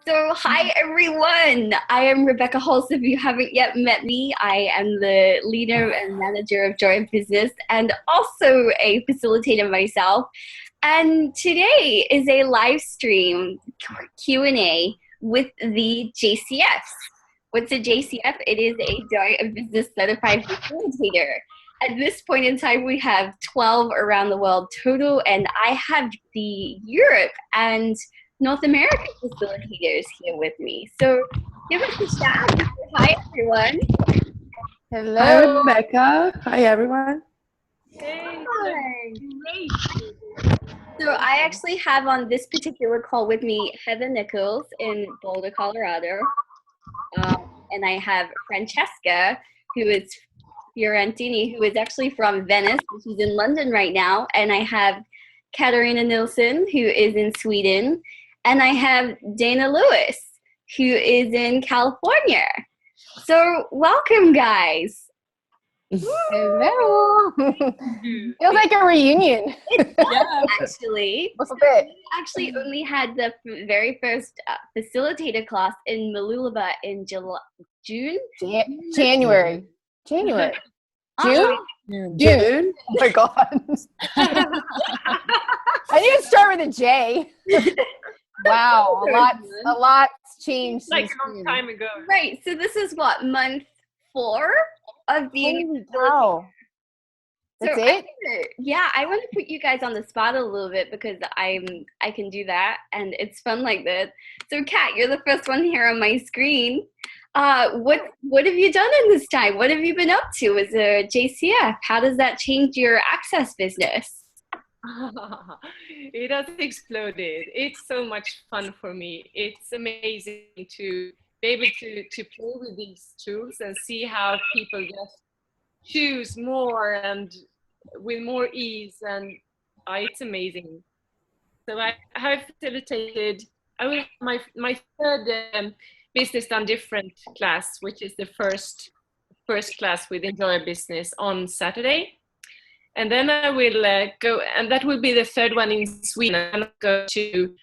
So, hi everyone. I am Rebecca Hulse. If you haven't yet met me, I am the leader and manager of Joy of Business and also a facilitator myself. And today is a live stream Q&A with the JCFs. What's a JCF? It is a Joy of Business certified facilitator. At this point in time, we have 12 around the world total, and I have the Europe and North American facilitators here with me. So give us a shout. Hi, everyone. Hello. Hi, Rebecca. Hi, everyone. Hey. Hi. So I actually have on this particular call with me Heather Nichols in Boulder, Colorado. And I have Francesca, who is Fiorentini, who is actually from Venice. She's in London right now. And I have Katarina Nilsson, who is in Sweden. And I have Danna Lewis, who is in California. So welcome, guys. Hello. Feels like a reunion. It does, actually. A bit. We actually only had the very first facilitator class in Malulaba in June? January. June? June. Oh my God. I need to start with a J. Wow, a lot's changed. Like since a long time ago. Right. So this is what, month 4 of being Holy cow. That's it? I want to put you guys on the spot a little bit because I can do that and it's fun like that. So Kat, you're the first one here on my screen. What have you done in this time? What have you been up to as a JCF? How does that change your access business? It has exploded. It's so much fun for me. It's amazing to be able to play with these tools and see how people just choose more and with more ease, and it's amazing. So I have facilitated, I will have my third Business Done Different class, which is the first class with Enjoy Business on Saturday. And then I will go, and that will be the third one in Sweden. And I'll go to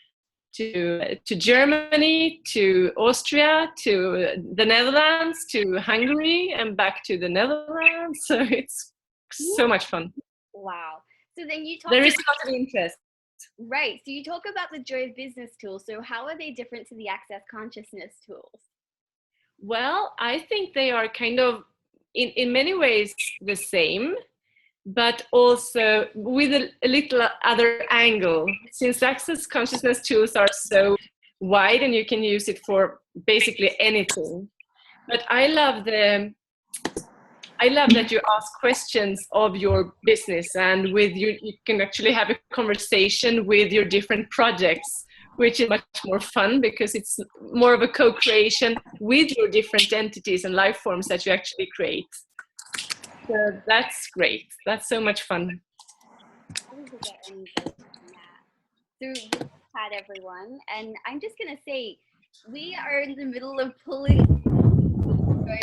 Germany, to Austria, to the Netherlands, to Hungary, and back to the Netherlands. So it's so much fun. Wow. So then you talk. There is a lot of interest. Right. So you talk about the Joy of Business tools. So how are they different to the Access Consciousness tools? Well, I think they are kind of, in many ways, the same, but also with a little other angle. Since Access Consciousness tools are so wide and you can use it for basically anything. But I love that you ask questions of your business, and you can actually have a conversation with your different projects, which is much more fun because it's more of a co-creation with your different entities and life forms that you actually create. So that's great. That's so much fun. So hi everyone, and I'm just gonna say we are in the middle of pulling this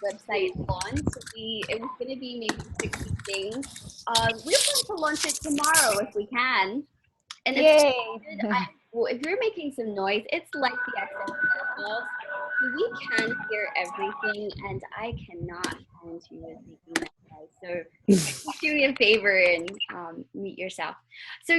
website launch. It was gonna be maybe 60 things. We're going to launch it tomorrow if we can. And if you're making some noise, it's like the Access Consciousness. We can hear everything, and I cannot find who is making that noise. So do me a favor and mute yourself. So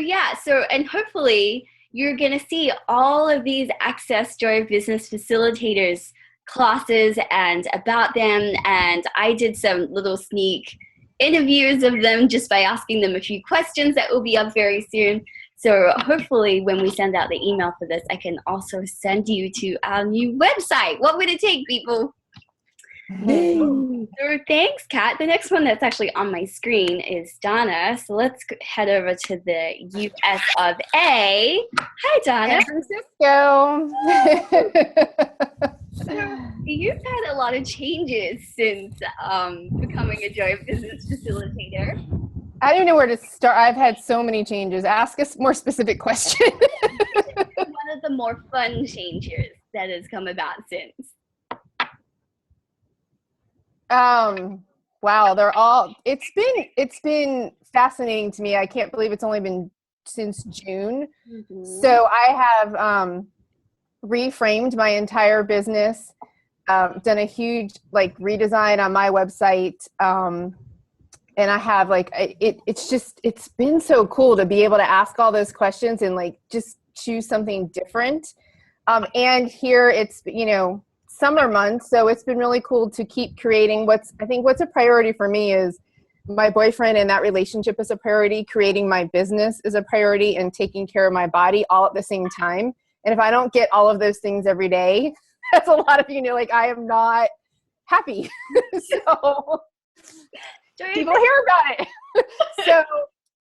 and hopefully you're gonna see all of these Access Joy of Business facilitators classes and about them, and I did some little sneak interviews of them just by asking them a few questions that will be up very soon. So hopefully when we send out the email for this, I can also send you to our new website. What would it take, people? So thanks, Kat. The next one that's actually on my screen is Donna. So let's head over to the US of A. Hi, Donna. San Francisco. So you've had a lot of changes since becoming a Joy of Business facilitator. I don't even know where to start. I've had so many changes. Ask us more specific question. One of the more fun changes that has come about since. Wow, it's been fascinating to me. I can't believe it's only been since June. Mm-hmm. So I have reframed my entire business, done a huge like redesign on my website. And I have like, it's been so cool to be able to ask all those questions and like just choose something different. And here it's, summer months. So it's been really cool to keep creating what's a priority for me is my boyfriend, and that relationship is a priority. Creating my business is a priority, and taking care of my body all at the same time. And if I don't get all of those things every day, that's a lot of, like I am not happy. So people hear about it. So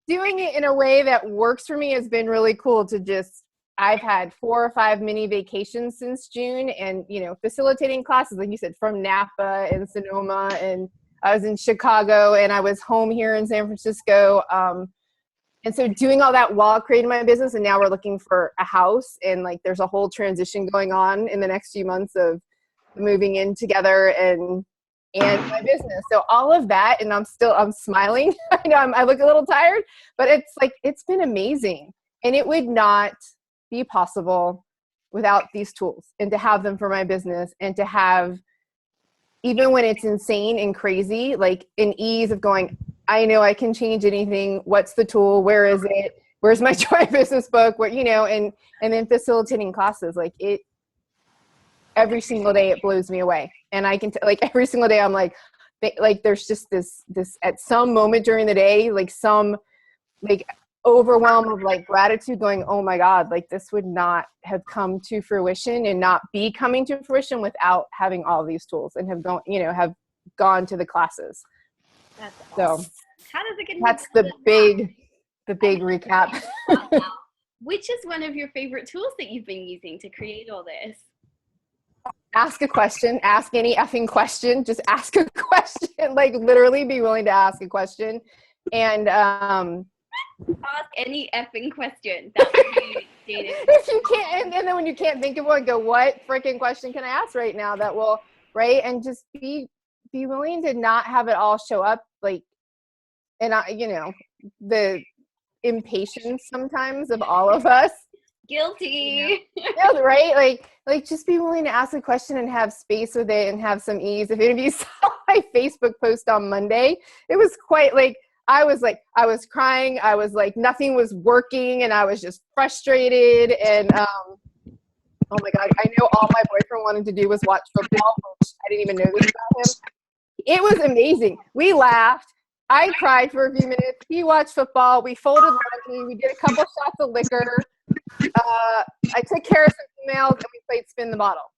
doing it in a way that works for me has been really cool to just, I've had 4 or 5 mini vacations since June, and, facilitating classes, like you said, from Napa and Sonoma, and I was in Chicago, and I was home here in San Francisco. And so doing all that while creating my business, and now we're looking for a house, and like there's a whole transition going on in the next few months of moving in together and my business. So all of that, and I'm smiling. I know I look a little tired, but it's been amazing. And it would not be possible without these tools, and to have them for my business, and to have, even when it's insane and crazy, like an ease of going, I know I can change anything. What's the tool? Where is it? Where's my Joy Business book? What, and then facilitating classes, like it, every single day it blows me away. And I can like every single day I'm like there's just this at some moment during the day, like some like overwhelm of like gratitude, going, oh my God, like this would not have come to fruition and not be coming to fruition without having all these tools, and have gone to the classes. That's so awesome. How does it get? That's the big recap. Which is one of your favorite tools that you've been using to create all this? Ask a question. Ask any effing question. Just ask a question. Like literally be willing to ask a question. And ask any effing question. That would be dated. If you can't, and then when you can't think of one, go, what freaking question can I ask right now that will, right? And just be willing to not have it all show up like, and the impatience sometimes of all of us. Guilty. Yeah, right? Like just be willing to ask a question and have space with it and have some ease. If any of you saw my Facebook post on Monday, it was quite like, I was crying. I was like, nothing was working, and I was just frustrated. And oh my God, I know all my boyfriend wanted to do was watch football, which I didn't even know this about him. It was amazing. We laughed. I cried for a few minutes. He watched football. We folded laundry. We did a couple shots of liquor. I took care of some emails, and we played spin the bottle.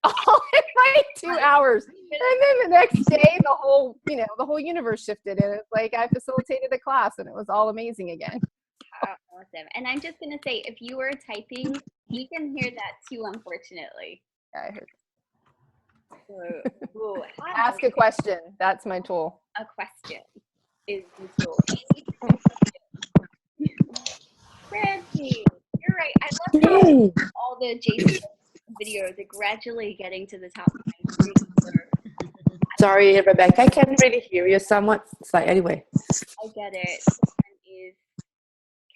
All in like 2 hours. And then the next day, the whole universe shifted, and it's like I facilitated a class, and it was all amazing again. Awesome. And I'm just gonna say, if you were typing, you can hear that too, unfortunately. Yeah, I heard. So, ask a question. That's my tool. A question is the tool. Francie, you're right. I love all the JCFs videos are gradually getting to the top of my screen. Sorry, Rebecca, I can't really hear you somewhat. It's like, anyway. I get it.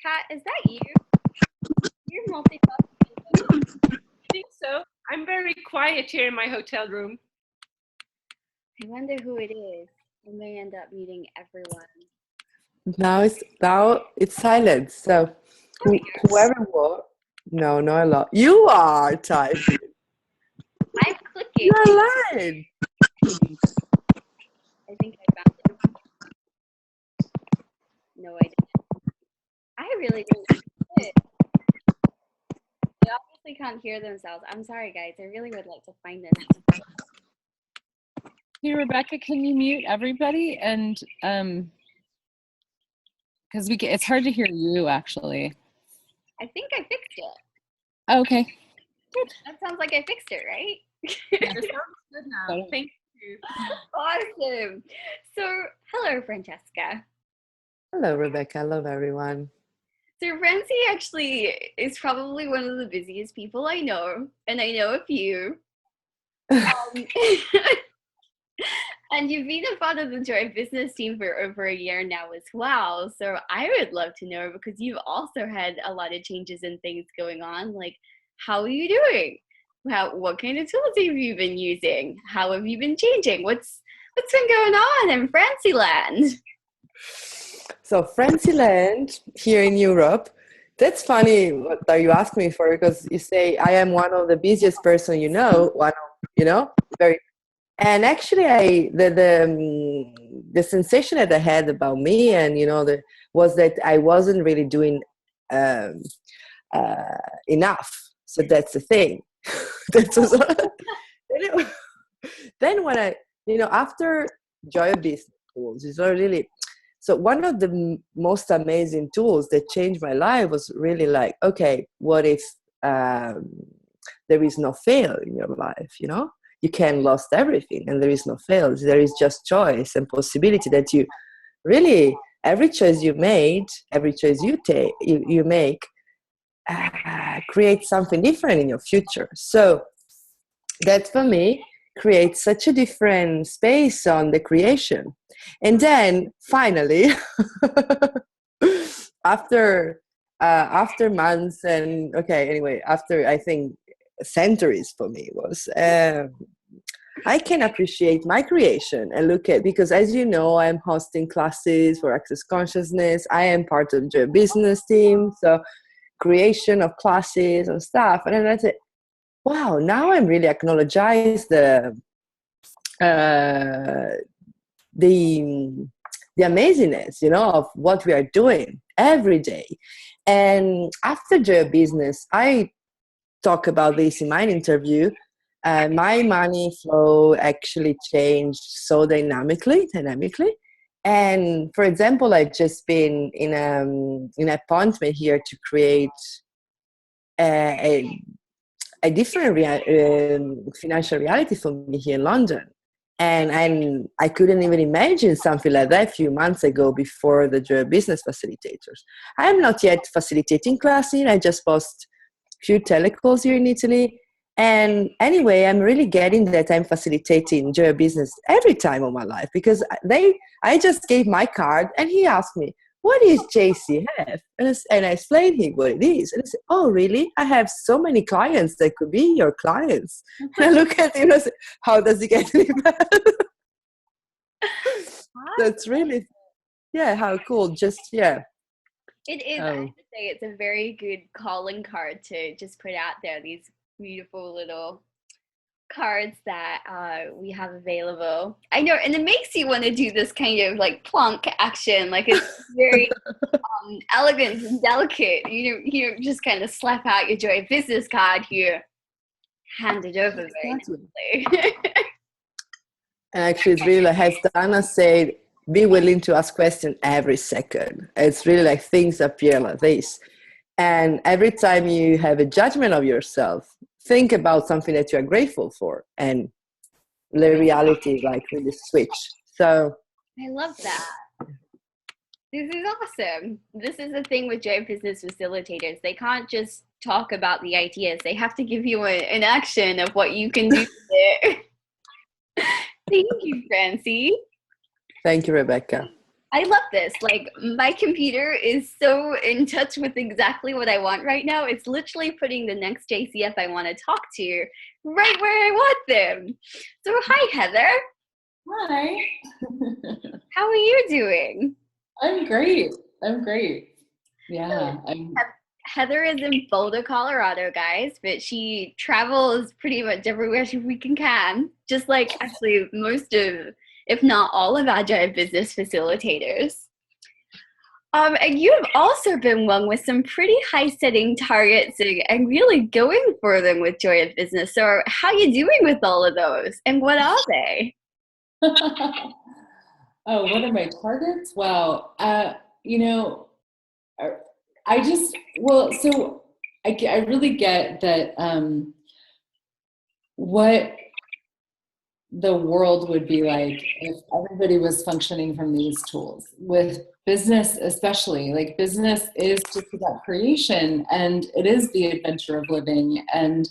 Kat, is that you? You're multitasking. I think so. I'm very quiet here in my hotel room. I wonder who it is. I may end up meeting everyone. Now it's silent. So whoever will. No, not a lot. You are typing. I'm clicking. You're lying. I think I found it. No, I didn't. I really didn't. They obviously can't hear themselves. I'm sorry, guys. I really would like to find this. Hey, Rebecca, can you mute everybody? And because it's hard to hear you, actually. I think I fixed it. Okay. That sounds like I fixed it, right? It sounds good now. Thank you. Awesome. So, hello, Francesca. Hello, Rebecca. Hello, everyone. So, Francie actually is probably one of the busiest people I know, and I know a few. And you've been a part of the Joy Business team for over a year now as well. So I would love to know, because you've also had a lot of changes and things going on. Like, how are you doing? What kind of tools have you been using? How have you been changing? What's been going on in Fancyland? So Fancyland here in Europe, that's funny what you ask me for, because you say I am one of the busiest person very. And actually, the sensation that I had about me, and was that I wasn't really doing um, enough. So that's the thing. That was then when after Joy of Business tools, it's not really. So one of the most amazing tools that changed my life was really like, okay, what if there is no fail in your life? You can lost everything, and there is no fails. There is just choice and possibility that you really, every choice you made, every choice you make, create something different in your future. So that for me creates such a different space on the creation. And then finally, after months and after I think centuries for me was I can appreciate my creation and look at, because as you know, I'm hosting classes for Access Consciousness. I am part of the business team, so creation of classes and stuff. And then I said, wow, now I'm really acknowledge the amazingness, of what we are doing every day. And after the business, I talk about this in my interview. My money flow actually changed so dynamically. And for example, I've just been in an appointment here to create a different financial reality for me here in London. And I couldn't even imagine something like that a few months ago before the Joy Business Facilitators. I'm not yet facilitating classes. I just post few telecalls here in Italy. And anyway, I'm really getting that I'm facilitating Joy Business every time of my life, because I just gave my card and he asked me, what is JCF? And I explained him what it is. And I said, oh, really? I have so many clients that could be your clients. And I look at him and I say, how does it get any better? That's really, how cool. Just, It is, I have to say, it's a very good calling card to just put out there, these beautiful little cards that we have available. I know, and it makes you want to do this kind of like plonk action, like it's very elegant and delicate. You just kind of slap out your Joy Business card here, hand it over very nicely. And actually, it's really like, as Danna said, be willing to ask questions every second. It's really like things appear like this. And every time you have a judgment of yourself, think about something that you are grateful for, and the reality like really switch. So I love that. This is awesome. This is the thing with Joy Business Facilitators. They can't just talk about the ideas. They have to give you an action of what you can do there. Thank you, Francie. Thank you, Rebecca. I love this. Like, my computer is so in touch with exactly what I want right now. It's literally putting the next JCF I want to talk to right where I want them. So, hi, Heather. Hi. How are you doing? I'm great. Yeah. Heather is in Boulder, Colorado, guys, but she travels pretty much everywhere she freaking can, just like actually most of, if not all of our Joy Business Facilitators. And you've also been one with some pretty high-setting targets and really going for them with Joy of Business. So how are you doing with all of those? And what are they? Oh, what are my targets? Well, I really get that what the world would be like if everybody was functioning from these tools. With business especially, like business is just about creation, and it is the adventure of living. And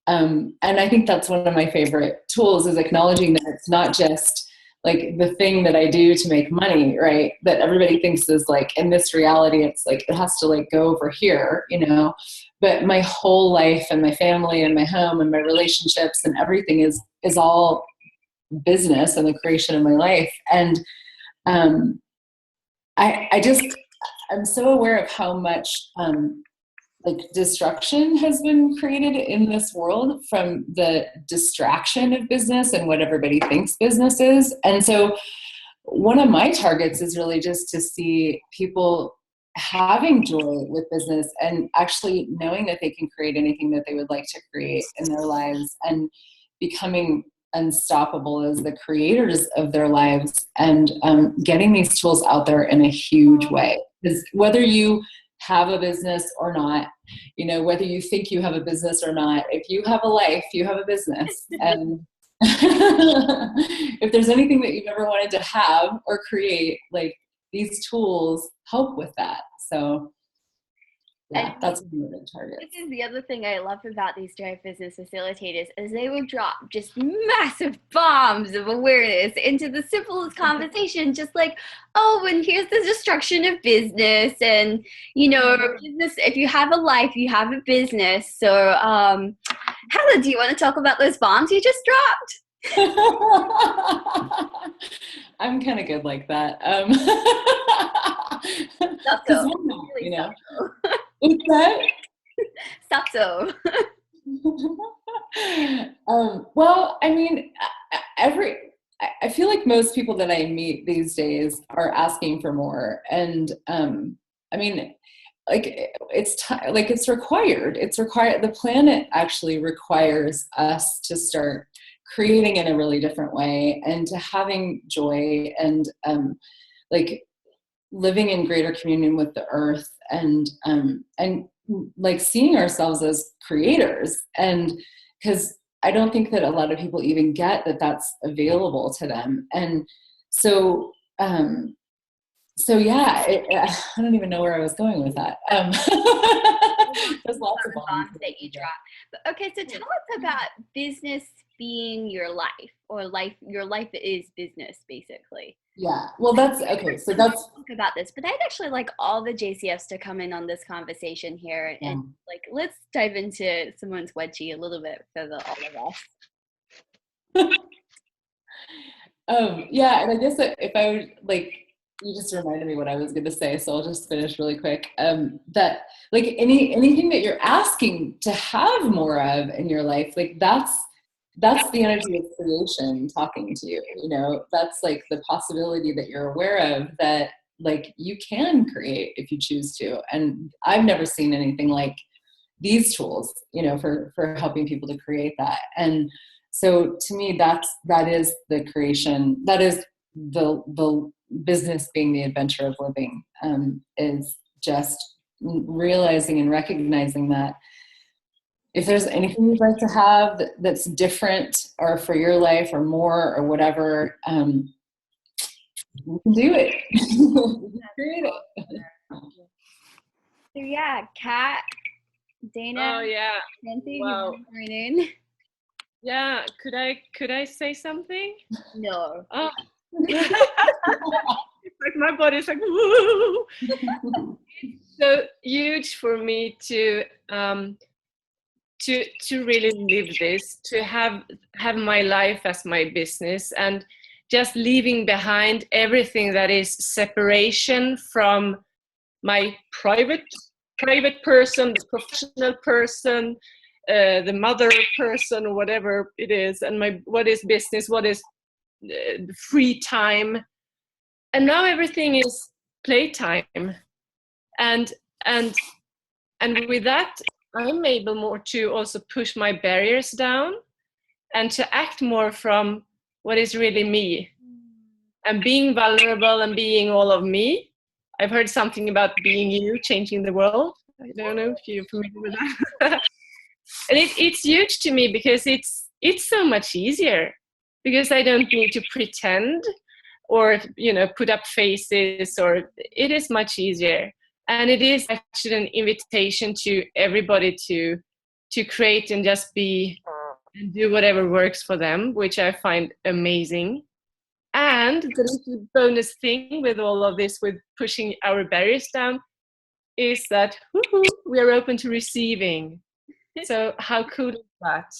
I think that's one of my favorite tools, is acknowledging that it's not just like the thing that I do to make money, right? That everybody thinks is like, in this reality, it's like, it has to like go over here, you know, but my whole life and my family and my home and my relationships and everything is all business and the creation of my life. And I'm so aware of how much like destruction has been created in this world from the distraction of business and what everybody thinks business is. And so one of my targets is really just to see people having joy with business and actually knowing that they can create anything that they would like to create in their lives and becoming unstoppable as the creators of their lives, and getting these tools out there in a huge way. Because whether you have a business or not, you know, whether you think you have a business or not, if you have a life, you have a business. And if there's anything that you've ever wanted to have or create, like these tools help with that. So yeah, that's one of the targets. This is the other thing I love about these Drive Business Facilitators is they will drop just massive bombs of awareness into the simplest conversation, just like, oh, and here's the destruction of business, and you know, business. If you have a life, you have a business. So, Helen, do you want to talk about those bombs you just dropped? I'm kind of good like that. You know. What's that? Stop so. Well, I mean, I feel like most people that I meet these days are asking for more. And I mean, like it's required. It's required. The planet actually requires us to start creating in a really different way and to having joy and like living in greater communion with the earth and like seeing ourselves as creators. And because I don't think that a lot of people even get that that's available to them. And so yeah, I don't even know where I was going with that. There's lots of bombs that you drop. But, okay, so tell us about business being your life, or your life is business, basically. Yeah, well, that's okay. So that's talk about this, but I'd actually like all the JCFs to come in on this conversation here, and like let's dive into Simone's wedgie a little bit for all of us. Yeah, and I guess if I would like, you just reminded me what I was going to say, so I'll just finish really quick. That like anything that you're asking to have more of in your life, like that's the energy of creation talking to you, you know, that's like the possibility that you're aware of that like you can create if you choose to. And I've never seen anything like these tools, you know, for helping people to create that. And so to me, that is the creation, that is the business being the adventure of living, is just realizing and recognizing that if there's anything you'd like to have that's different or for your life or more or whatever, you can do it. You can create it. So yeah, Kat, Dana. Oh yeah. Nancy, wow. You want to join in? Yeah. Could I say something? No. Oh. Like my body's like woo. It's so huge for me to really live this, to have my life as my business, and just leaving behind everything that is separation from my private person, the professional person, the mother person, or whatever it is, and what is business, what is free time. And now everything is playtime, and with that I'm able more to also push my barriers down and to act more from what is really me, and being vulnerable and being all of me. I've heard something about being you, changing the world. I don't know if you're familiar with that. And it's huge to me because it's so much easier, because I don't need to pretend or, you know, put up faces, or it is much easier. And it is actually an invitation to everybody to create and just be and do whatever works for them, which I find amazing. And the little bonus thing with all of this, with pushing our barriers down, is that we are open to receiving. So how cool is that?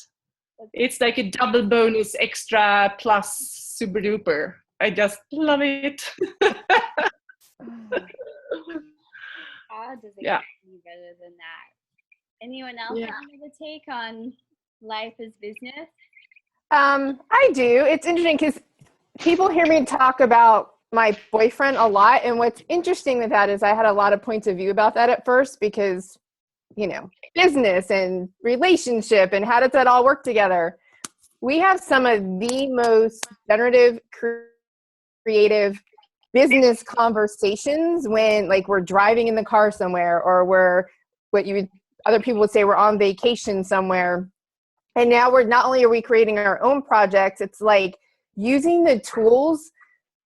It's like a double bonus, extra plus, super duper. I just love it. How does it Yeah. get any better than that? Anyone else Yeah. have a take on life as business? I do. It's interesting because people hear me talk about my boyfriend a lot. And what's interesting with that is I had a lot of points of view about that at first because, you know, business and relationship and how does that all work together? We have some of the most generative, creative business conversations when like we're driving in the car somewhere, or we're other people would say we're on vacation somewhere. And now we're not only are we creating our own projects, it's like using the tools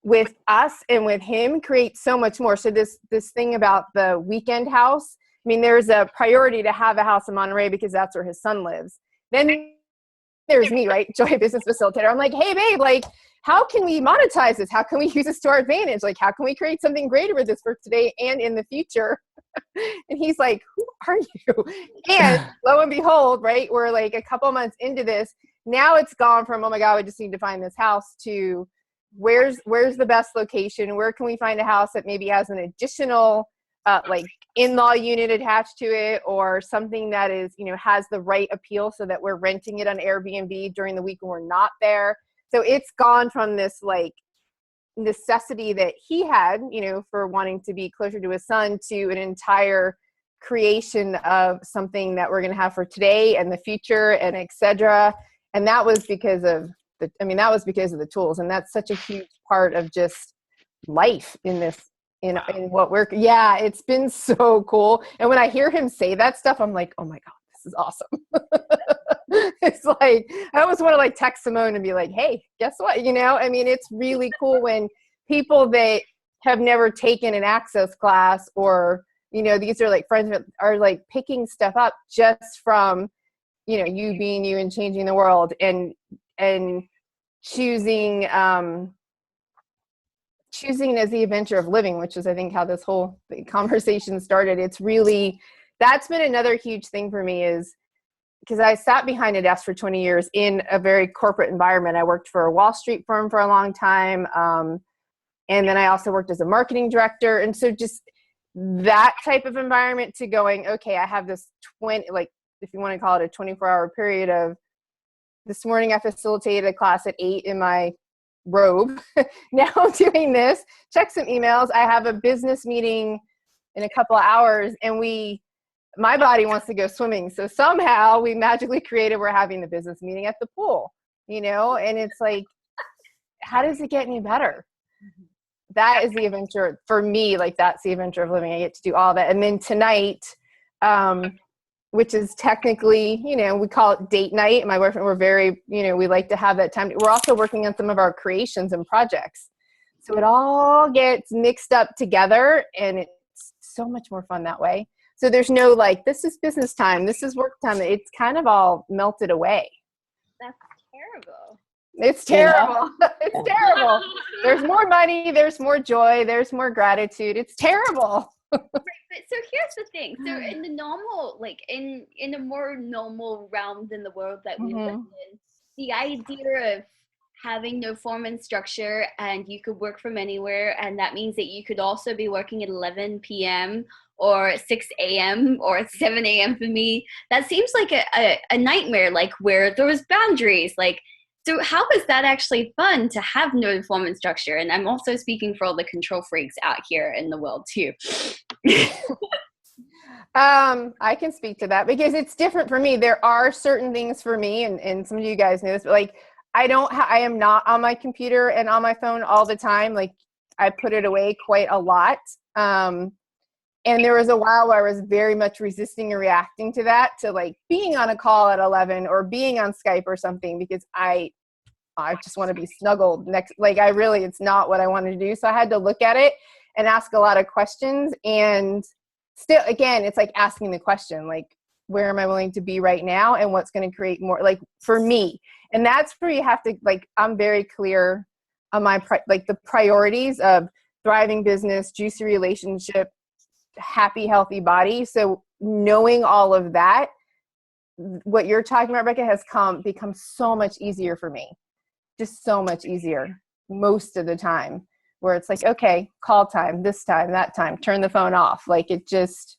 with us and with him creates so much more. So this thing about the weekend house, I mean, there's a priority to have a house in Monterey because that's where his son lives. Then there's me, right? Joy Business Facilitator. I'm like, hey babe, like, how can we monetize this? How can we use this to our advantage? Like, how can we create something greater with this for today and in the future? And he's like, who are you? And lo and behold, right, we're like a couple months into this. Now it's gone from, oh my God, we just need to find this house, to where's the best location? Where can we find a house that maybe has an additional like in-law unit attached to it, or something that is, you know, has the right appeal so that we're renting it on Airbnb during the week when we're not there. So it's gone from this like necessity that he had, you know, for wanting to be closer to his son, to an entire creation of something that we're going to have for today and the future and etc. And that was because of the tools. And that's such a huge part of just life in this, in what we're, yeah, it's been so cool. And when I hear him say that stuff, I'm like, oh my God, this is awesome. It's like, I always want to like text Simone and be like, hey, guess what? You know, I mean, it's really cool when people that have never taken an access class, or, you know, these are like friends that are like picking stuff up just from, you know, you being you and changing the world, and choosing it as the adventure of living, which is, I think, how this whole conversation started. It's really, that's been another huge thing for me, is because I sat behind a desk for 20 years in a very corporate environment. I worked for a Wall Street firm for a long time. And then I also worked as a marketing director. And so just that type of environment, to going, okay, I have this like, if you want to call it a 24-hour period of, this morning I facilitated a class at 8 in my robe. Now I'm doing this, check some emails. I have a business meeting in a couple of hours, and my body wants to go swimming. So somehow we magically created, we're having the business meeting at the pool, you know, and it's like, how does it get any better? That is the adventure for me. Like, that's the adventure of living. I get to do all that. And then tonight, which is technically, you know, we call it date night. My boyfriend, we're very, you know, we like to have that time. We're also working on some of our creations and projects. So it all gets mixed up together, and it's so much more fun that way. So there's no like, this is business time, this is work time. It's kind of all melted away. That's terrible. It's terrible. You know? It's terrible. There's more money, there's more joy, there's more gratitude. It's terrible. Right, but so here's the thing. So in the normal, like in a more normal realm than the world that we live in, the idea of having no form and structure, and you could work from anywhere, and that means that you could also be working at 11 p.m. or 6 a.m. or 7 a.m. for me. That seems like a nightmare, like where there was boundaries. Like, so how is that actually fun to have no form and structure? And I'm also speaking for all the control freaks out here in the world too. I can speak to that because it's different for me. There are certain things for me, and some of you guys know this, but like, I am not on my computer and on my phone all the time. Like, I put it away quite a lot. And there was a while where I was very much resisting and reacting to that, to like being on a call at 11 or being on Skype or something, because I just want to be snuggled next. Like, it's not what I wanted to do. So I had to look at it and ask a lot of questions. And still, again, it's like asking the question, like, where am I willing to be right now, and what's going to create more, like, for me? And that's where you have to, like, I'm very clear on my like the priorities of thriving business, juicy relationship, happy, healthy body. So knowing all of that, what you're talking about, Rebecca, has become so much easier for me. Just so much easier most of the time, where it's like, okay, call time, this time, that time, turn the phone off. Like it just,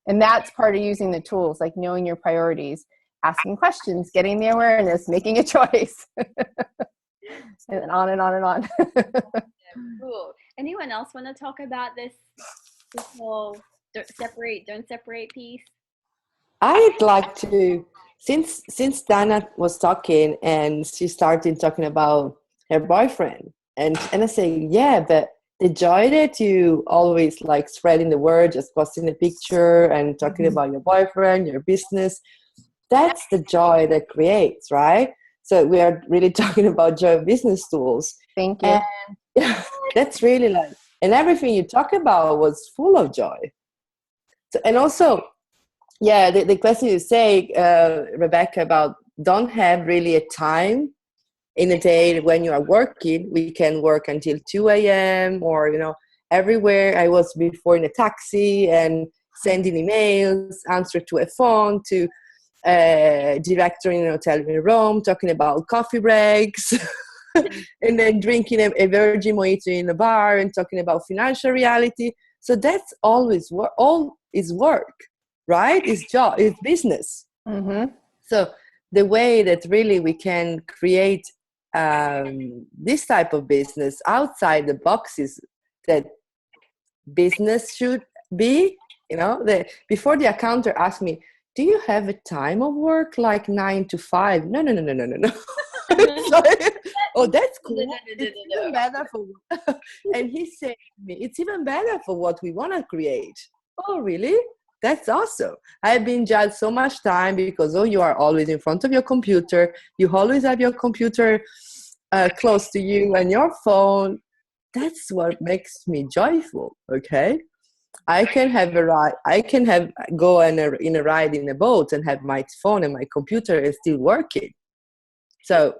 and that's part of using the tools, like knowing your priorities, asking questions, getting the awareness, making a choice. And on and on and on. Cool. Anyone else want to talk about this whole don't separate piece? I'd like to, since Danna was talking and she started talking about her boyfriend, and I say, yeah, but the joy that you always like spreading the word, just posting a picture and talking about your boyfriend, your business, that's the joy that creates, right? So we are really talking about joy of business tools. Thank you. And that's really like, and everything you talk about was full of joy. So, and also, yeah, the question you say, Rebecca, about don't have really a time in a day when you are working. We can work until 2 a.m. or, everywhere. I was before in a taxi and sending emails, answer to a phone, to director in a hotel in Rome, talking about coffee breaks, and then drinking a virgin mojito in a bar and talking about financial reality. So that's always work. All is work, right? It's job, it's business. Mm-hmm. So the way that really we can create this type of business outside the boxes that business should be, before the accountant asked me, do you have a time of work like 9 to 5? No. Sorry. Oh, that's cool. It's even better for, and he said to me, it's even better for what we want to create. Oh, really? That's awesome. I've been judged so much time because, you are always in front of your computer. You always have your computer close to you and your phone. That's what makes me joyful, okay? I can have a ride. I can go in a ride in a boat and have my phone and my computer is still working. So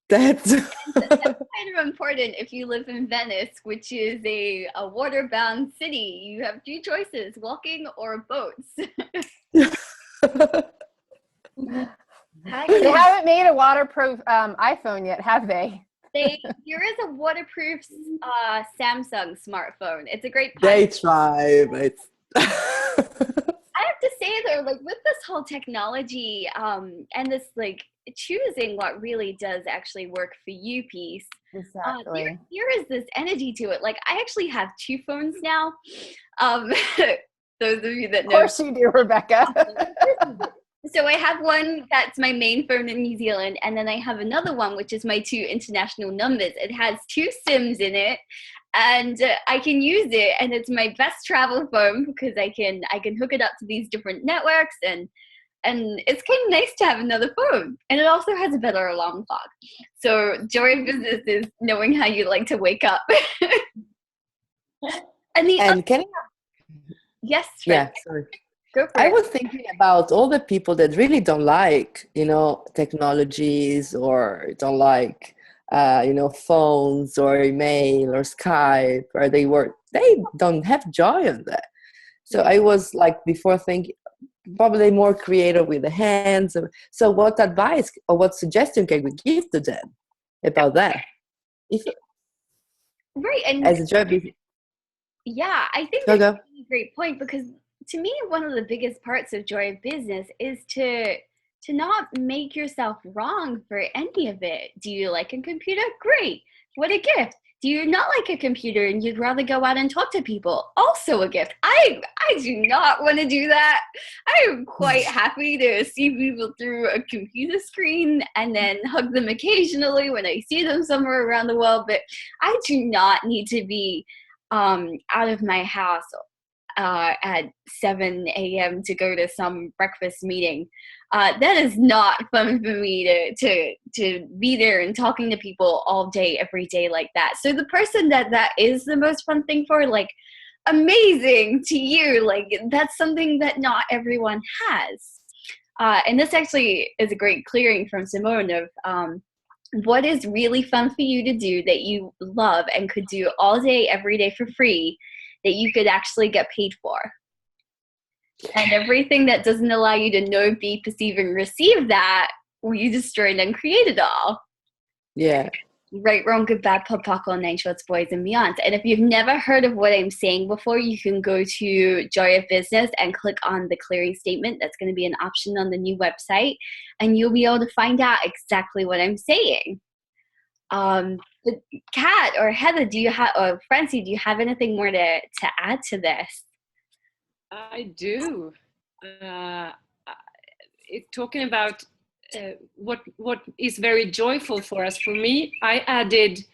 that's kind of important if you live in Venice, which is a water-bound city. You have two choices: walking or boats. They haven't made a waterproof iPhone yet, have they? There is a waterproof Samsung smartphone. It's a great. They try, but I have to say though, like with this whole technology and this like choosing what really does actually work for you piece. Exactly. There is this energy to it. Like I actually have two phones now. Those of you that know. Of course you do, Rebecca. So I have one that's my main phone in New Zealand, and then I have another one which is my two international numbers. It has 2 SIMs in it, and I can use it, and it's my best travel phone because I can hook it up to these different networks, and it's kind of nice to have another phone. And it also has a better alarm clock. So joy of business is knowing how you like to wake up. Yes. Yeah, sorry. I was thinking about all the people that really don't like, technologies or don't like, phones or email or Skype, or they don't have joy in that. So I was like before thinking probably more creative with the hands. So what advice or what suggestion can we give to them about that? Right. And as a job. Yeah, I think that's a great point, because to me, one of the biggest parts of joy of business is to not make yourself wrong for any of it. Do you like a computer? Great. What a gift. Do you not like a computer and you'd rather go out and talk to people? Also a gift. I do not want to do that. I am quite happy to see people through a computer screen and then hug them occasionally when I see them somewhere around the world. But I do not need to be out of my house at 7 a.m. to go to some breakfast meeting. That is not fun for me to be there and talking to people all day, every day like that. So the person that is the most fun thing for, like, amazing to you. Like, that's something that not everyone has. And this actually is a great clearing from Simone of what is really fun for you to do that you love and could do all day, every day for free that you could actually get paid for. And everything that doesn't allow you to know, be, perceive, and receive that, you destroy and create it all. Yeah. Right, wrong, good, bad, pop, all nine shorts, boys, and beyond. And if you've never heard of what I'm saying before, you can go to Joy of Business and click on the clearing statement. That's going to be an option on the new website, and you'll be able to find out exactly what I'm saying. But Kat or Heather, do you have, or Francie, do you have anything more to add to this? I do. Talking about what is very joyful for us. For me, I added,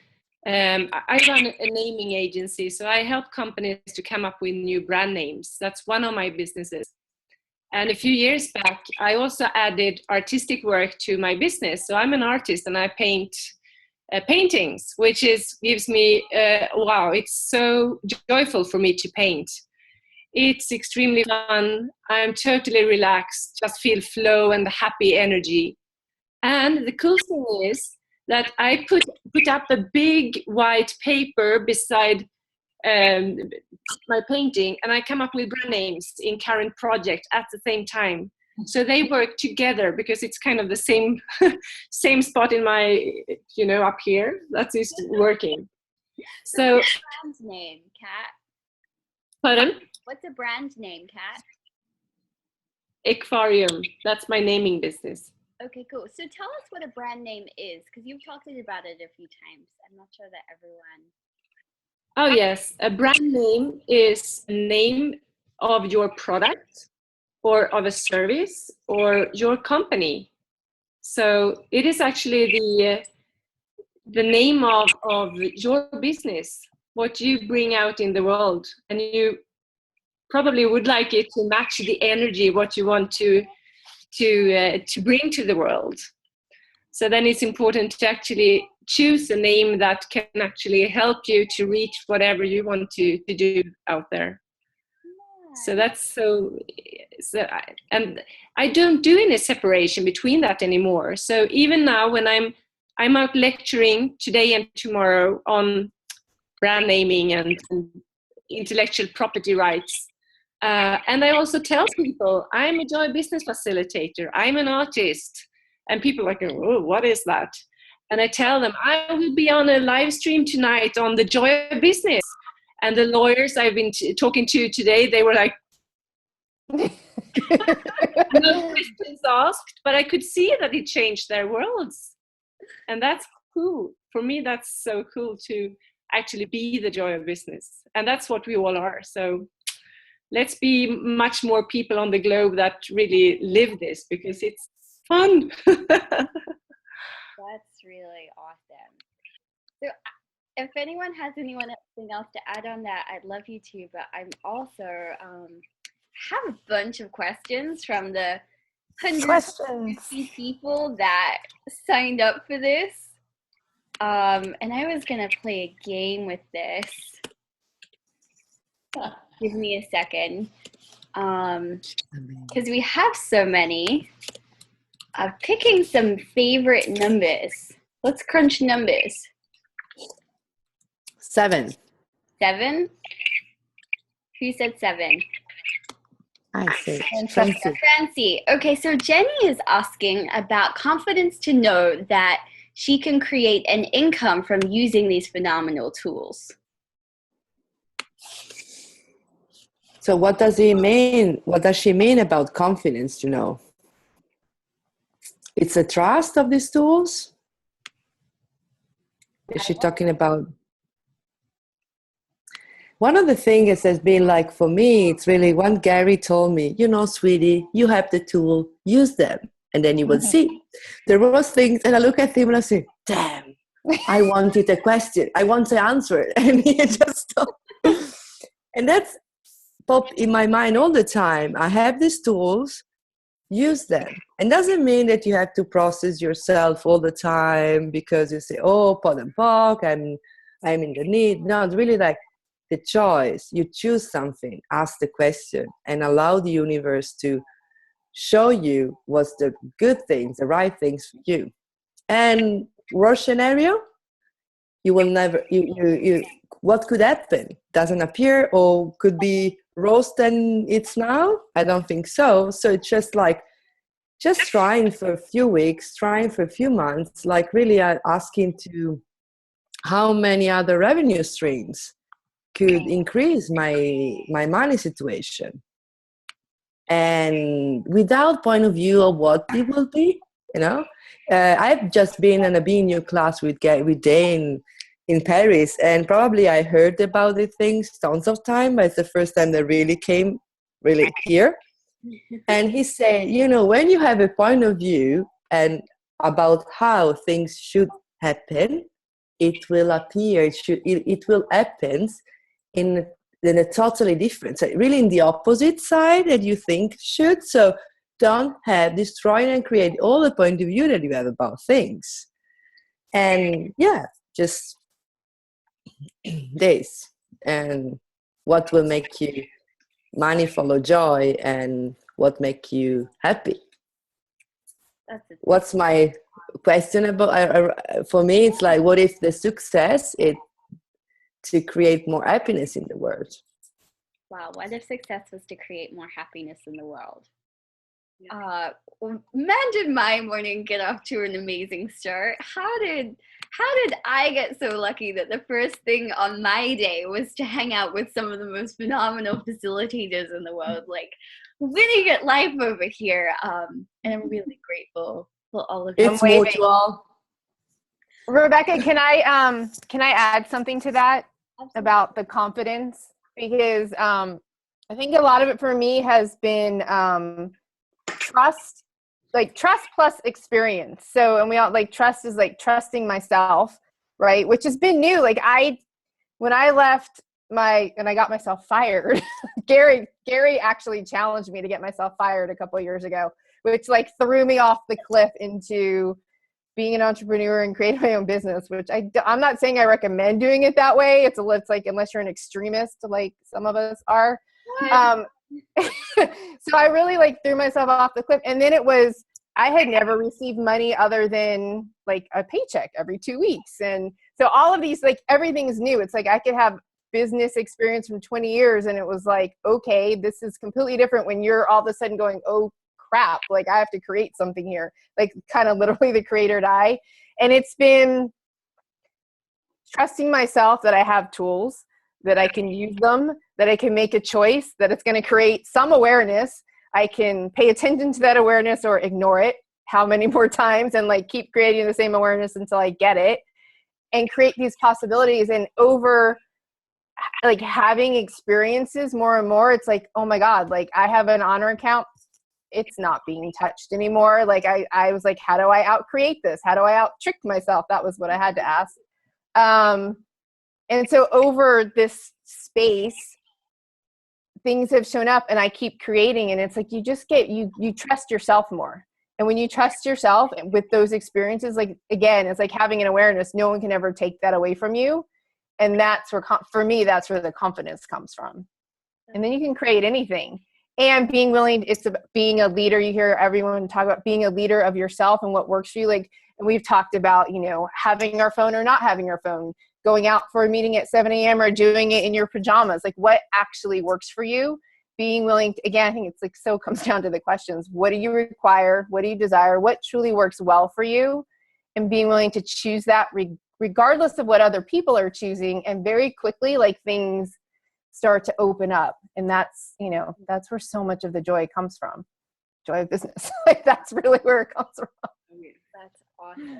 I run a naming agency, so I help companies to come up with new brand names. That's one of my businesses. And a few years back, I also added artistic work to my business. So I'm an artist and I paint paintings, which gives me, wow, it's so joyful for me to paint. It's extremely fun. I'm totally relaxed, just feel flow and the happy energy. And the cool thing is that I put up a big white paper beside my painting, and I come up with brand names in current project at the same time. So they work together because it's kind of the same same spot in my, up here. That is working. So what's the brand name, Kat? Pardon? What's a brand name, Kat? Aquarium. That's my naming business. Okay, cool. So tell us what a brand name is, because you've talked about it a few times. I'm not sure that everyone... Oh, yes. A brand name is a name of your product or of a service or your company. So it is actually the name of your business, what you bring out in the world. And you probably would like it to match the energy, what you want to bring to the world. So then it's important to actually choose a name that can actually help you to reach whatever you want to do out there. So that's so and I don't do any separation between that anymore. So even now when I'm out lecturing today and tomorrow on brand naming and intellectual property rights, and I also tell people I'm a Joy Business Facilitator, I'm an artist, and people are like, oh, what is that? And I tell them I will be on a live stream tonight on the Joy of Business. And the lawyers I've been talking to today, they were like, no questions asked, but I could see that it changed their worlds. And that's cool. For me, that's so cool to actually be the Joy of Business. And that's what we all are. So let's be much more people on the globe that really live this, because it's fun. That's really awesome. So if anyone has anything else to add on that, I'd love you to, but I'm also have a bunch of questions from the hundreds of people that signed up for this. And I was going to play a game with this. Give me a second. Because we have so many. I'm picking some favorite numbers. Let's crunch numbers. 7. 7? Who said 7? I see. Francie. Okay, so Jenny is asking about confidence to know that she can create an income from using these phenomenal tools. So what does he mean? What does she mean about confidence, It's a trust of these tools? Is she talking about? One of the things has been like, for me, it's really when Gary told me, sweetie, you have the tool, use them. And then you will see. There was things, and I look at him and I say, damn, I wanted a question. I want to answer it. And he just stopped. And that's popped in my mind all the time. I have these tools, use them. And doesn't mean that you have to process yourself all the time because you say, oh, pot and pock, I'm in the need. No, it's really like the choice. You choose something, ask the question, and allow the universe to show you what's the good things, the right things for you. And worst scenario, you will never, what could happen? Doesn't appear, or could be worse than it's now? I don't think so. So it's just like, just trying for a few weeks, trying for a few months, like really asking to how many other revenue streams could increase my money situation, and without point of view of what it will be, you know. I've just been in a BNU class with Dane in Paris, and probably I heard about the things tons of time, but it's the first time that really came really here. And he said, you know, when you have a point of view and about how things should happen, it will appear, it will happen in a totally different, so really in the opposite side that you think should. So don't destroy and create all the point of view that you have about things. And yeah, just this, and what will make you money follow joy, and what make you happy. What's my question about? For me, it's like, what if the success is to create more happiness in the world? Wow, what if success was to create more happiness in the world? Man, did my morning get off to an amazing start. How did I get so lucky that the first thing on my day was to hang out with some of the most phenomenal facilitators in the world, like winning at life over here. And I'm really grateful for all of you. It's mutual. Rebecca, can I add something to that? Absolutely. About the confidence? Because I think a lot of it for me has been trust plus experience. So, and we all like, trust is like trusting myself, right? Which has been new. Like when I left and I got myself fired, Gary actually challenged me to get myself fired a couple of years ago, which like threw me off the cliff into being an entrepreneur and creating my own business, which I'm not saying I recommend doing it that way. It's like, unless you're an extremist, like some of us are. So I really like threw myself off the cliff. And then I had never received money other than like a paycheck every 2 weeks. And so all of these, like everything is new. It's like I could have business experience from 20 years and it was like, okay, this is completely different when you're all of a sudden going, oh crap, like I have to create something here, like kind of literally the creator die. And it's been trusting myself that I have tools, that I can use them, that I can make a choice, that it's going to create some awareness. I can pay attention to that awareness or ignore it how many more times and like keep creating the same awareness until I get it, and create these possibilities. And over like having experiences more and more, it's like, oh my God, like I have an honor account. It's not being touched anymore. Like I was like, how do I out-create this? How do I out-trick myself? That was what I had to ask. And so over this space, things have shown up and I keep creating, and it's like, you just you trust yourself more. And when you trust yourself with those experiences, like, again, it's like having an awareness. No one can ever take that away from you. And that's where, for me, that's where the confidence comes from. And then you can create anything. And being willing, it's about being a leader. You hear everyone talk about being a leader of yourself and what works for you. Like, and we've talked about, you know, having our phone or not having our phone, going out for a meeting at 7 a.m. or doing it in your pajamas. Like, what actually works for you? Being willing to, again, I think it's like, so comes down to the questions. What do you require? What do you desire? What truly works well for you? And being willing to choose that regardless of what other people are choosing. And very quickly, like, things start to open up. And that's, you know, that's where so much of the joy comes from. Joy of business. Like, that's really where it comes from. That's awesome.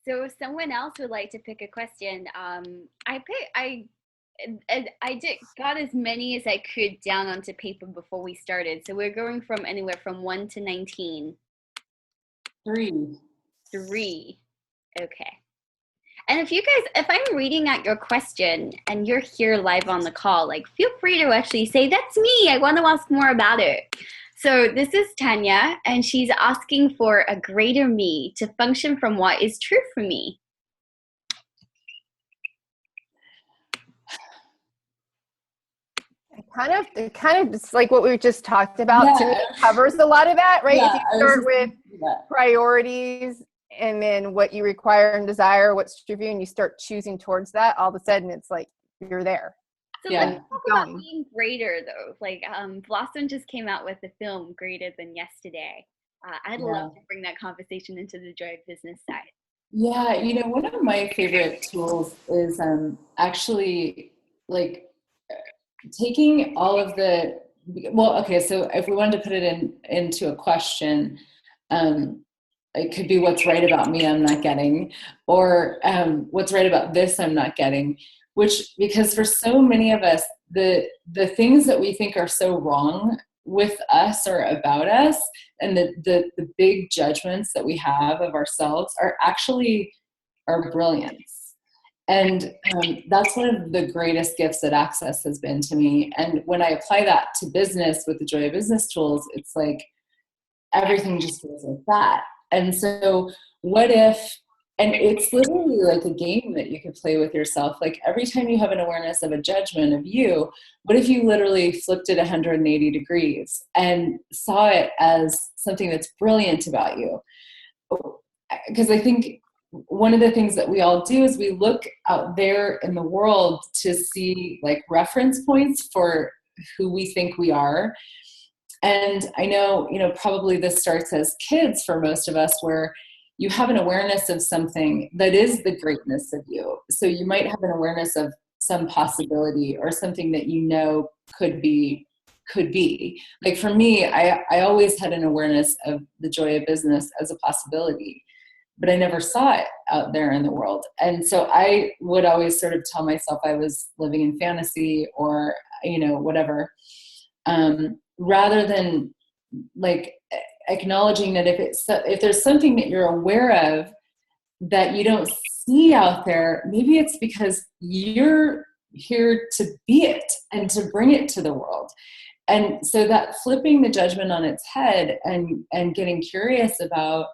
So if someone else would like to pick a question, I got as many as I could down onto paper before we started. So we're going from anywhere from 1 to 19. 3. Okay. And if I'm reading out your question and you're here live on the call, like, feel free to actually say, that's me, I want to ask more about it. So this is Tanya, and she's asking for a greater me to function from what is true for me. It kind of just like what we just talked about. Yeah. To me, it covers a lot of that, right? Yeah, if you start with priorities and then what you require and desire, what's true for you, and you start choosing towards that, all of a sudden it's like you're there. So Yeah. let's talk about being greater, though. Like, Blossom just came out with the film Greater Than Yesterday. I'd love to bring that conversation into the Joy of Business side. Yeah, you know, one of my favorite tools is actually like taking all of the, well, okay, so if we wanted to put it into a question, it could be what's right about me I'm not getting, or what's right about this I'm not getting, which, because for so many of us, the things that we think are so wrong with us or about us, and the big judgments that we have of ourselves are actually our brilliance. And that's one of the greatest gifts that Access has been to me. And when I apply that to business with the Joy of Business tools, it's like everything just feels like that. And so what if, and it's literally like a game that you could play with yourself. Like every time you have an awareness of a judgment of you, what if you literally flipped it 180 degrees and saw it as something that's brilliant about you? Because I think one of the things that we all do is we look out there in the world to see like reference points for who we think we are. And I know, you know, probably this starts as kids for most of us, where you have an awareness of something that is the greatness of you. So you might have an awareness of some possibility or something that you know could be. Like for me, I always had an awareness of the joy of business as a possibility, but I never saw it out there in the world. And so I would always sort of tell myself I was living in fantasy or, you know, whatever, rather than like acknowledging that if there's something that you're aware of that you don't see out there, maybe it's because you're here to be it and to bring it to the world. And so that flipping the judgment on its head and getting curious about,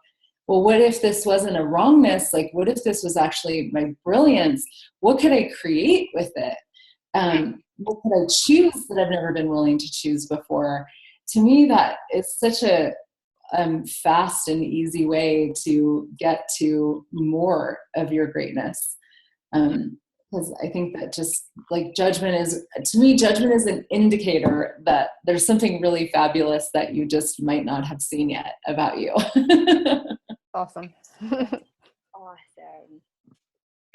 well, what if this wasn't a wrongness? Like, what if this was actually my brilliance? What could I create with it? What could I choose that I've never been willing to choose before? To me, that is such a fast and easy way to get to more of your greatness. Because I think that just like judgment is, to me, judgment is an indicator that there's something really fabulous that you just might not have seen yet about you. Awesome. Awesome.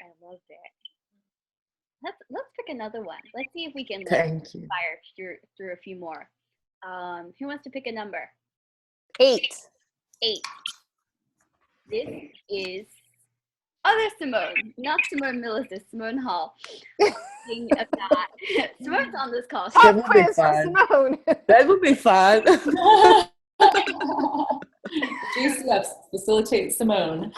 I love it. Let's pick another one. Let's see if we can Thank you. fire through a few more. Who wants to pick a number? 8. 8. This is other Simone, not Simone Milasas, Simone Hall. Simone's on this call. That would be Quiz for fun. Simone. That would be fun. JCFs, facilitate Simone.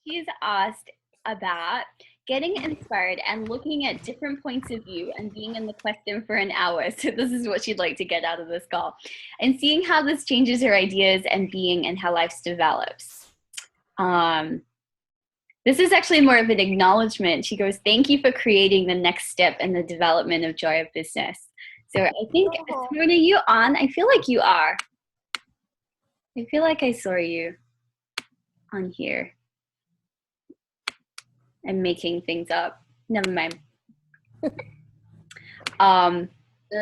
She's asked about getting inspired and looking at different points of view and being in the question for an hour. So this is what she'd like to get out of this call. And seeing how this changes her ideas and being and how life develops. This is actually more of an acknowledgement. She goes, thank you for creating the next step in the development of Joy of Business. So I think, Simone, are you on? I feel like you are. I feel like I saw you on here. I'm making things up. Never mind. There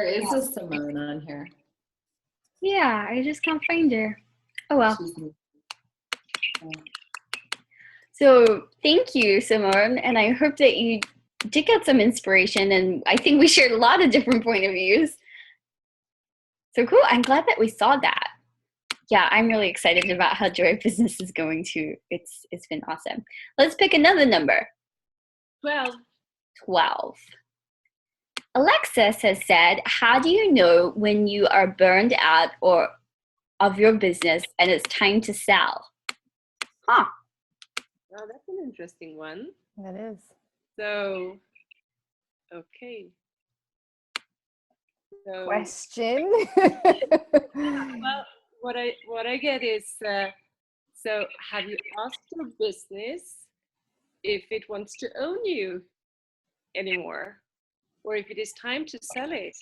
is a Simone on here. Yeah, I just can't find her. Oh well. So thank you, Simone, and I hope that you did get some inspiration, and I think we shared a lot of different point of views. So cool. I'm glad that we saw that. Yeah, I'm really excited about how Joy of Business is going to. It's been awesome. Let's pick another number. 12. 12. Alexis has said, how do you know when you are burned out or of your business and it's time to sell? Huh. Well, that's an interesting one. That is. So, okay. So, Question. well, what I get is, so have you asked your business if it wants to own you anymore, or if it is time to sell it?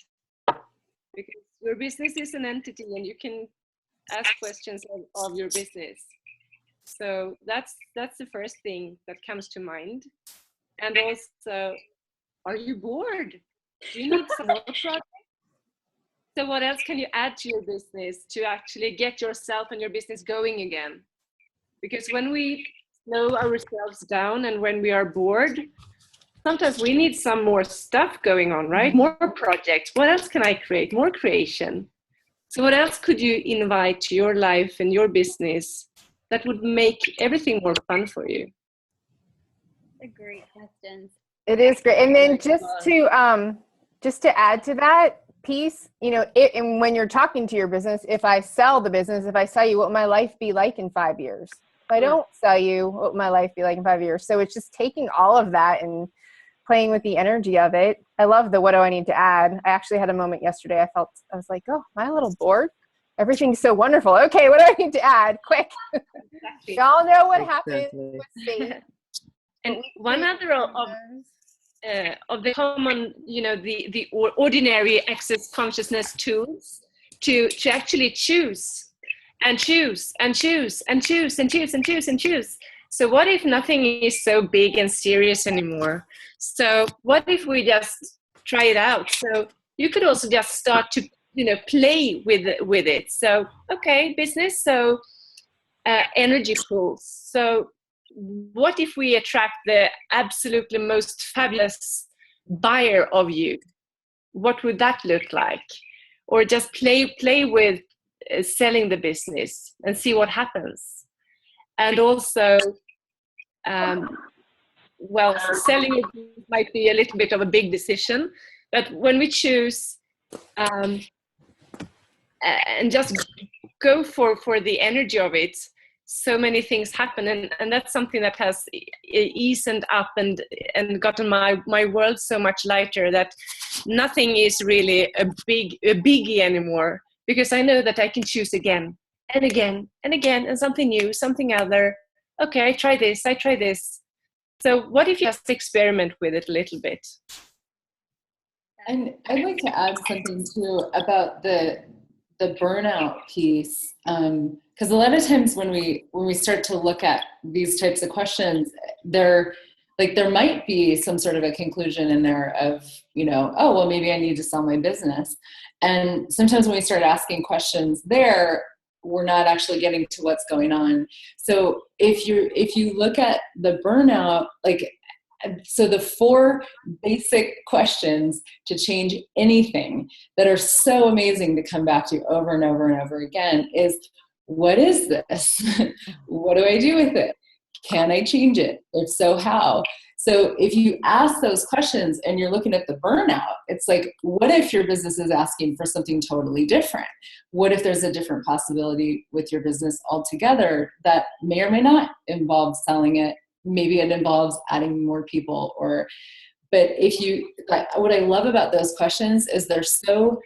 Because your business is an entity and you can ask questions of your business. So that's the first thing that comes to mind. And also, are you bored? Do you need some more projects? So what else can you add to your business to actually get yourself and your business going again? Because when we slow ourselves down and when we are bored, sometimes we need some more stuff going on, right? More projects. What else can I create? More creation. So what else could you invite to your life and your business that would make everything more fun for you? A great question. It is great. And then just to add to that piece, you know, and when you're talking to your business, if I sell the business, if I sell you, what will my life be like in 5 years? If I don't sell you, what will my life be like in 5 years? So it's just taking all of that and playing with the energy of it. I love the what do I need to add. I actually had a moment yesterday. I was like, oh, am I a little bored? Everything's so wonderful. Okay, what do I need to add? Quick. Exactly. Y'all know what happens with faith. And one other of the common, you know, the ordinary access consciousness tools to actually choose and choose and choose and choose and choose and choose and choose. So what if nothing is so big and serious anymore? So what if we just try it out? So you could also just start to, you know, play with it. So, okay, business, so energy pools. So what if we attract the absolutely most fabulous buyer of you? What would that look like? Or just play with selling the business and see what happens. And also, well, selling it might be a little bit of a big decision, but when we choose and just go for the energy of it, so many things happen, and that's something that has eased up and gotten my world so much lighter, that nothing is really a biggie anymore, because I know that I can choose again and again and again, and something new, something other. Okay, I try this. So what if you just experiment with it a little bit? And I'd like to add something too about the burnout piece, because a lot of times when we start to look at these types of questions, there might be some sort of a conclusion in there of, you know, oh, well, maybe I need to sell my business. And sometimes when we start asking questions there, we're not actually getting to what's going on. So if you look at the burnout, like, so the 4 basic questions to change anything that are so amazing to come back to over and over and over again is, what is this? What do I do with it? Can I change it? If so, how? So if you ask those questions and you're looking at the burnout, it's like, what if your business is asking for something totally different? What if there's a different possibility with your business altogether that may or may not involve selling it? Maybe it involves adding more people, but if you, what I love about those questions is there's like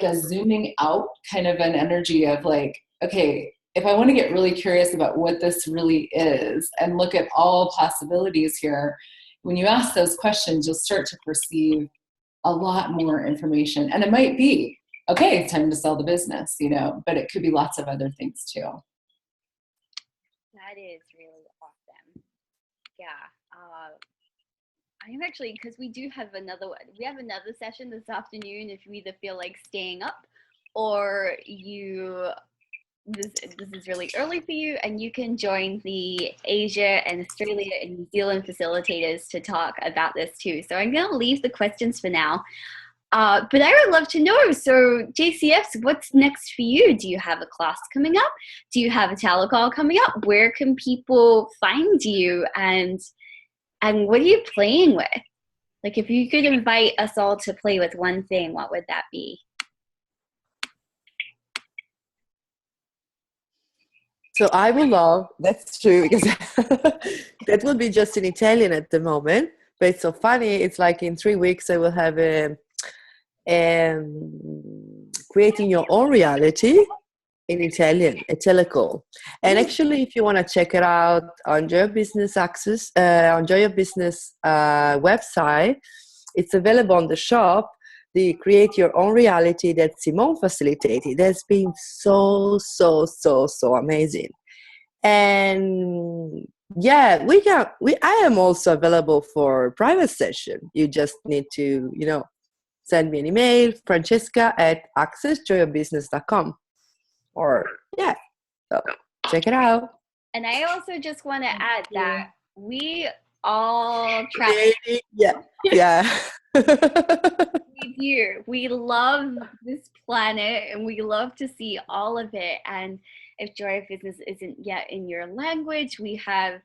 a zooming out kind of an energy of like, okay, if I want to get really curious about what this really is and look at all possibilities here, when you ask those questions, you'll start to perceive a lot more information. And it might be, okay, it's time to sell the business, you know, but it could be lots of other things too. That is really awesome. Yeah. I'm actually, because we have another session this afternoon if you either feel like staying up or this is really early for you, and you can join the Asia and Australia and New Zealand facilitators to talk about this too. So I'm going to leave the questions for now. But I would love to know, so JCFs, what's next for you? Do you have a class coming up? Do you have a telecall coming up? Where can people find you? And what are you playing with? Like, if you could invite us all to play with one thing, what would that be? So I would love, that's true, because that will be just in Italian at the moment, but it's so funny. It's like in 3 weeks I will have creating your own reality in Italian, a telecall. And actually, if you want to check it out on Joy of Business website, it's available on the shop. The Create Your Own Reality that Simone facilitated has been so amazing. And yeah, I am also available for private session. You just need to, send me an email, francesca@accessjoyofbusiness.com. Or yeah, so check it out. And I also just want to add that we all travel. Yeah. We do. We love this planet and we love to see all of it. And if Joy of Business isn't yet in your language, we have,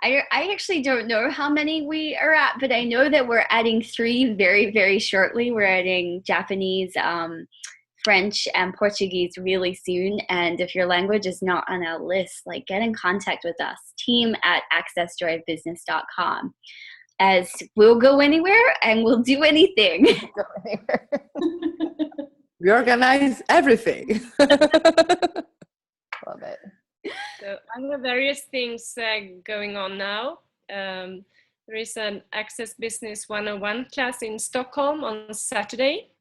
I actually don't know how many we are at, but I know that we're adding 3 very, very shortly. We're adding Japanese, French, and Portuguese really soon. And if your language is not on our list, like, get in contact with us, team@accessjoyofbusiness.com. As we'll go anywhere and we'll do anything. We organize everything. Love it. So I have various things going on now. There is an Access Business 101 class in Stockholm on Saturday.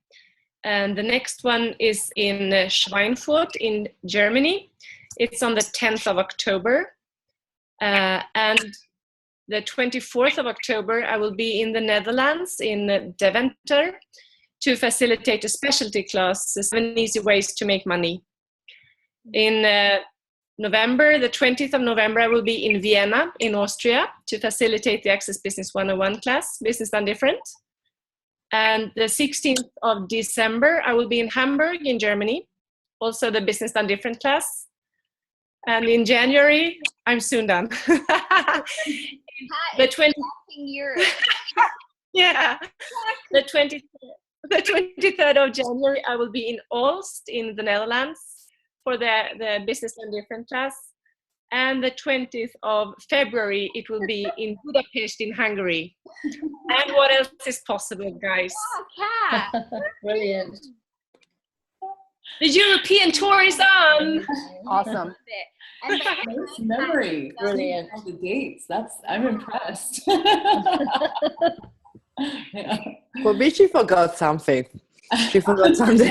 And the next one is in Schweinfurt in Germany. It's on the 10th of October. And the 24th of October, I will be in the Netherlands, in Deventer, to facilitate a specialty class, 7 Easy Ways to Make Money. In November, the 20th of November, I will be in Vienna, in Austria, to facilitate the Access Business 101 class, Business Done Different. And the 16th of December, I will be in Hamburg, in Germany, also the Business Done Different class. And in January, I'm soon done. The 23rd of January, I will be in Hulse in the Netherlands for the Business Done Different class. And the 20th of February, it will be in Budapest in Hungary. And what else is possible, guys? Brilliant. The European tour is on. Awesome. And Nice memory. Brilliant. All the dates. I'm impressed. Yeah. For me, she forgot something. She forgot something.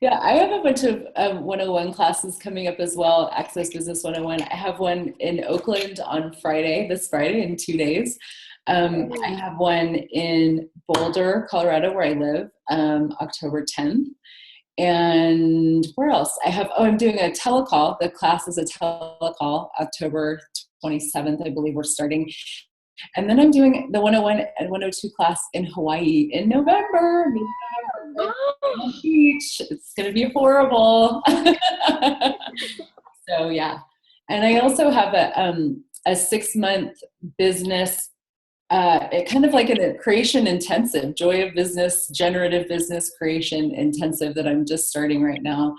Yeah, I have a bunch of 101 classes coming up as well. Access Business 101. I have one in Oakland on this Friday in 2 days. I have one in Boulder, Colorado, where I live, October 10th. And where else? I'm doing a telecall. The class is a telecall, October 27th, I believe we're starting. And then I'm doing the 101 and 102 class in Hawaii in November. Beach. It's going to be horrible. So yeah. And I also have a 6-month business, kind of like a creation intensive, Joy of Business, generative business creation intensive that I'm just starting right now.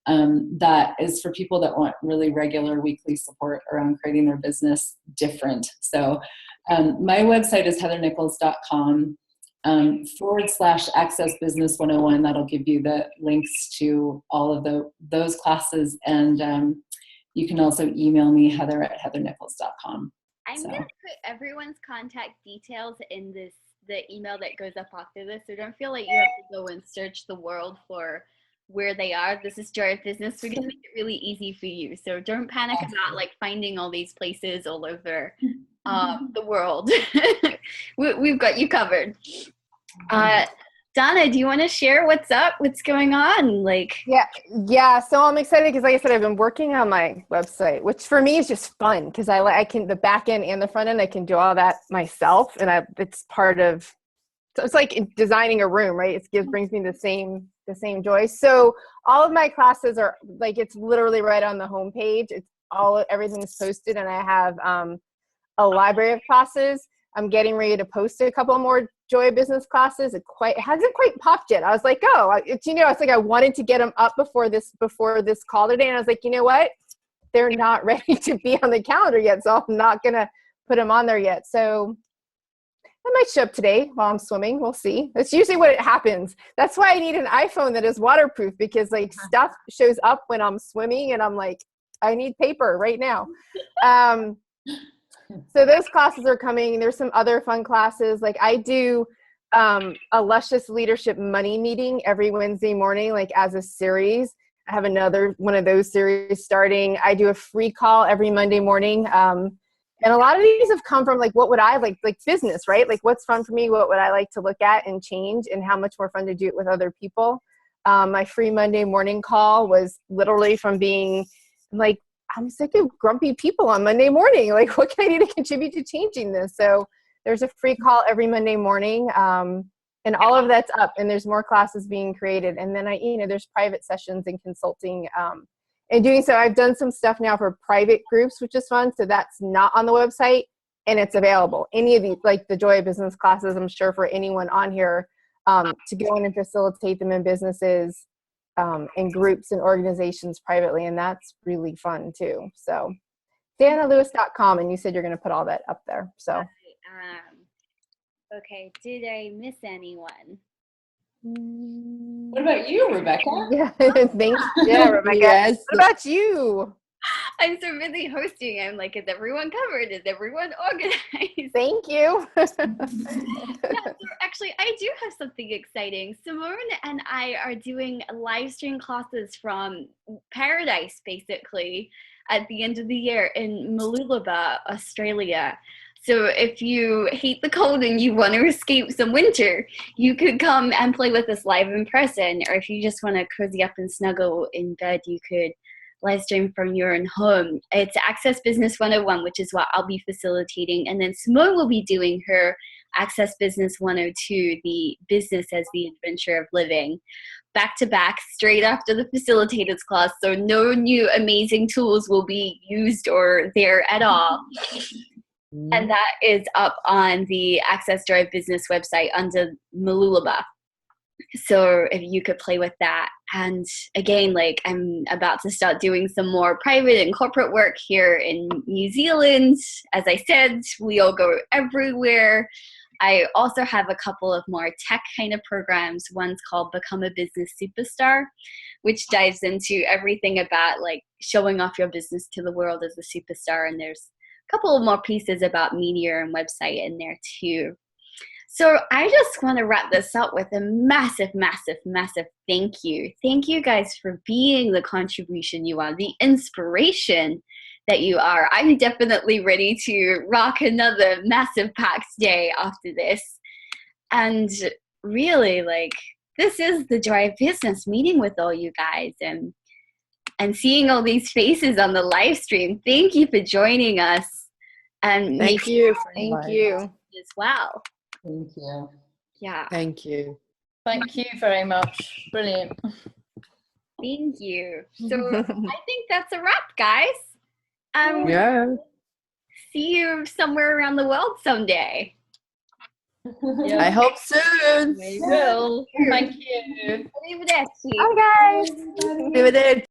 That is for people that want really regular weekly support around creating their business different. So my website is heathernichols.com /Access Business 101. That'll give you the links to all of those classes. And you can also email me, heather@heathernichols.com. I'm going to put everyone's contact details in the email that goes up after this. So don't feel like you have to go and search the world for where they are. This is Joy of Business. We're going to make it really easy for you. So don't panic about like finding all these places all over the world. We've got you covered. Danna, do you want to share what's up? What's going on? Yeah. So I'm excited because, like I said, I've been working on my website, which for me is just fun because I can the back end and the front end. I can do all that myself, and it's part of. So it's like designing a room, right? It brings me the same joy. So all of my classes are like, it's literally right on the homepage. Everything's posted, and I have a library of classes. I'm getting ready to post a couple more Joy of Business classes. It hasn't quite popped yet. I was like, it's like I wanted to get them up before this call today, and I was like, you know what? They're not ready to be on the calendar yet, so I'm not gonna put them on there yet. So I might show up today while I'm swimming. We'll see. That's usually what happens. That's why I need an iPhone that is waterproof, because like stuff shows up when I'm swimming, and I'm like, I need paper right now. So those classes are coming. There's some other fun classes. Like I do a Luscious Leadership Money meeting every Wednesday morning, like as a series. I have another one of those series starting. I do a free call every Monday morning. And a lot of these have come from like, what would I like business, right? Like what's fun for me? What would I like to look at and change, and how much more fun to do it with other people? My free Monday morning call was literally from being like, I'm sick of grumpy people on Monday morning. Like, what can I do to contribute to changing this? So there's a free call every Monday morning. And all of that's up, and there's more classes being created. And then there's private sessions and consulting. And doing so, I've done some stuff now for private groups, which is fun. So that's not on the website, and it's available. Any of these, like the Joy of Business classes, I'm sure for anyone on here, to go in and facilitate them in businesses, in groups and organizations privately. And that's really fun too. So DannaLewis.com, and you said you're going to put all that up there. So. Okay, did I miss anyone? What about you, Rebecca? Yeah, thanks. Yeah, Rebecca. Yes. What about you? I'm so busy hosting. I'm like, is everyone covered? Is everyone organized? Thank you. Yeah, so actually, I do have something exciting. Simone and I are doing live stream classes from Paradise, basically, at the end of the year in Mooloolaba, Australia. So if you hate the cold and you want to escape some winter, you could come and play with us live in person. Or if you just want to cozy up and snuggle in bed, you could live stream from your own home. It's Access Business 101, which is what I'll be facilitating. And then Simone will be doing her Access Business 102, the business as the adventure of living, back to back, straight after the Facilitators class. So no new amazing tools will be used or there at all. And that is up on the Access Drive Business website under Mooloolaba. So if you could play with that. And again, like I'm about to start doing some more private and corporate work here in New Zealand. As I said, we all go everywhere. I also have a couple of more tech kind of programs. One's called Become a Business Superstar, which dives into everything about like showing off your business to the world as a superstar. And there's couple of more pieces about media and website in there too. So I just want to wrap this up with a massive, massive, massive thank you. Thank you guys for being the contribution you are, the inspiration that you are. I'm definitely ready to rock another massive packed day after this. And really, like, this is the joy of business, meeting with all you guys and seeing all these faces on the live stream. Thank you for joining us. And Thank you. Thank you. As well. Thank you. Yeah. Thank you. Thank you very much. Brilliant. Thank you. So I think that's a wrap, guys. Yeah. See you somewhere around the world someday. I hope soon. We will. Thank you. Arrivederci. Bye, guys. Arrivederci.